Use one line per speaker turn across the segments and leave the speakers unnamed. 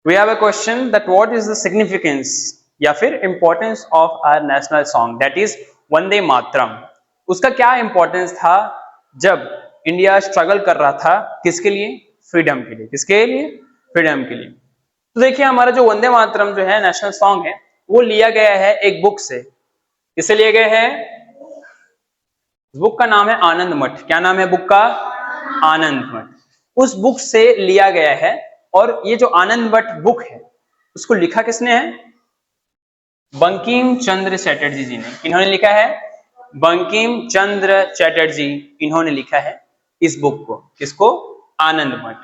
We have a question that what is the significance या फिर importance of our national song that is Vande Mataram. उसका क्या importance था जब इंडिया स्ट्रगल कर रहा था, किसके लिए? फ्रीडम के लिए। किसके लिए? फ्रीडम के लिए। तो देखिए हमारा जो वंदे मातरम जो है नेशनल सॉन्ग है वो लिया गया है एक बुक से। किससे लिए गए हैं? बुक का नाम है आनंद मठ। क्या नाम है बुक का? आनंद मठ। उस बुक से लिया गया है। और ये जो आनंद मठ बुक है उसको लिखा किसने है? बंकिम चंद्र चटर्जी जी ने। इन्होंने लिखा है? बंकिम चंद्र चटर्जी इन्होंने लिखा है इस बुक को। किसको? आनंद मठ।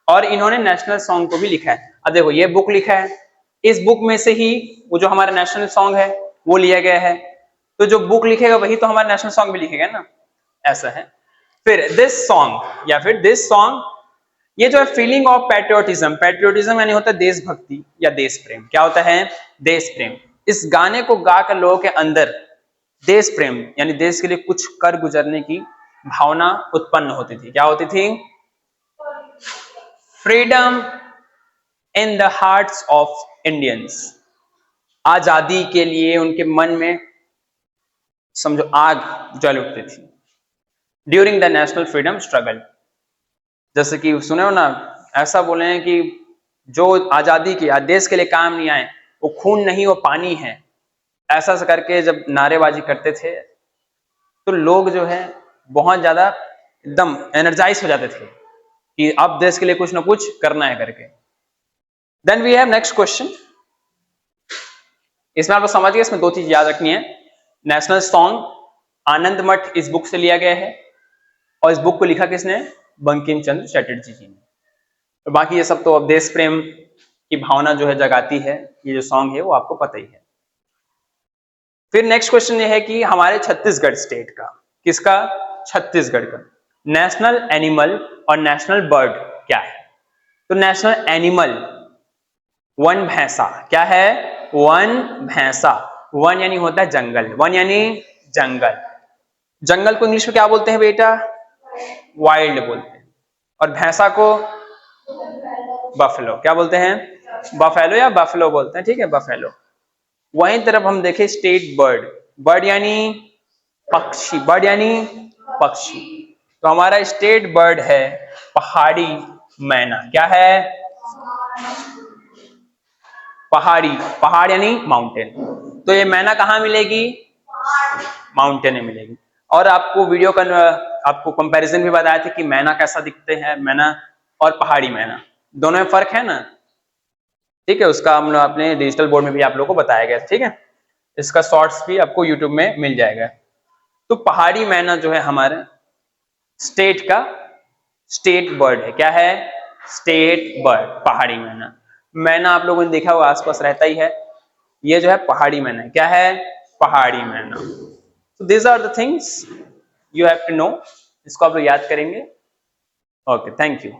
और इन्होंने नेशनल सॉन्ग को भी लिखा है। अब देखो ये बुक लिखा है, इस बुक में से ही वो जो हमारा नेशनल सॉन्ग है वो लिया गया है। तो जो बुक लिखेगा वही तो हमारा नेशनल सॉन्ग भी लिखेगा ना, ऐसा है। फिर दिस सॉन्ग या फिर दिस सॉन्ग, ये जो है फीलिंग ऑफ पैट्रियोटिज्म। पैट्रियोटिज्म यानी होता है देशभक्ति या देश प्रेम। क्या होता है? देश प्रेम। इस गाने को गाकर लोगों के अंदर देश प्रेम यानी देश के लिए कुछ कर गुजरने की भावना उत्पन्न होती थी। क्या होती थी? Freedom in the hearts of Indians. आजादी के लिए उनके मन में समझो आग जल उठती थी during the national freedom struggle. जैसे कि सुने हो ना, ऐसा बोले हैं कि जो आजादी की देश के लिए काम नहीं आए वो खून नहीं वो पानी है। ऐसा करके जब नारेबाजी करते थे तो लोग जो है बहुत ज्यादा एकदम एनर्जाइज हो जाते थे कि अब देश के लिए कुछ ना कुछ करना है करके। Then we have next question. इसमें आपको समझिए, इसमें दो चीज याद रखनी है। नेशनल सॉन्ग आनंद मठ इस बुक से लिया गया है और इस बुक को लिखा किसने? बंकिम चंद्र चटर्जी जी ने। तो बाकी ये सब तो अब देश प्रेम की भावना जो है जगाती है, ये जो सॉन्ग है वो आपको पता ही है। फिर नेक्स्ट क्वेश्चन ये है कि हमारे छत्तीसगढ़ स्टेट का, किसका? छत्तीसगढ़ का नेशनल एनिमल और नेशनल बर्ड क्या है? तो नेशनल एनिमल वन भैंसा। क्या है? वन भैंसा। वन यानी होता है जंगल, वन यानी जंगल। जंगल को इंग्लिश में क्या बोलते हैं बेटा? वाइल्ड बोलते हैं। और भैंसा को बफेलो। क्या बोलते हैं? बफेलो या बफेलो बोलते हैं, ठीक है, बफेलो। वहीं तरफ हम देखें स्टेट बर्ड। बर्ड यानी पक्षी, बर्ड यानी पक्षी। तो हमारा स्टेट बर्ड है पहाड़ी मैना। क्या है? पहाड़ी, पहाड़ यानी माउंटेन। तो ये मैना कहाँ मिलेगी? माउंटेन में मिलेगी। और आपको वीडियो का आपको कंपैरिजन भी बताया था कि मैना कैसा दिखते हैं, मैना और पहाड़ी मैना दोनों में फर्क है ना, ठीक है। उसका हम अपने डिजिटल बोर्ड में भी आप लोगों को बताया गया, ठीक है। इसका शॉर्ट्स भी आपको यूट्यूब में मिल जाएगा। तो पहाड़ी मैना जो है हमारे स्टेट का स्टेट बर्ड है। क्या है? स्टेट बर्ड, पहाड़ी मैना। मैना आप लोगों ने देखा वो आसपास रहता ही है, ये जो है पहाड़ी मैना है। क्या है? पहाड़ी मैना। So these are the things you have to know. इसको आप लोग याद करेंगे। Okay, thank you.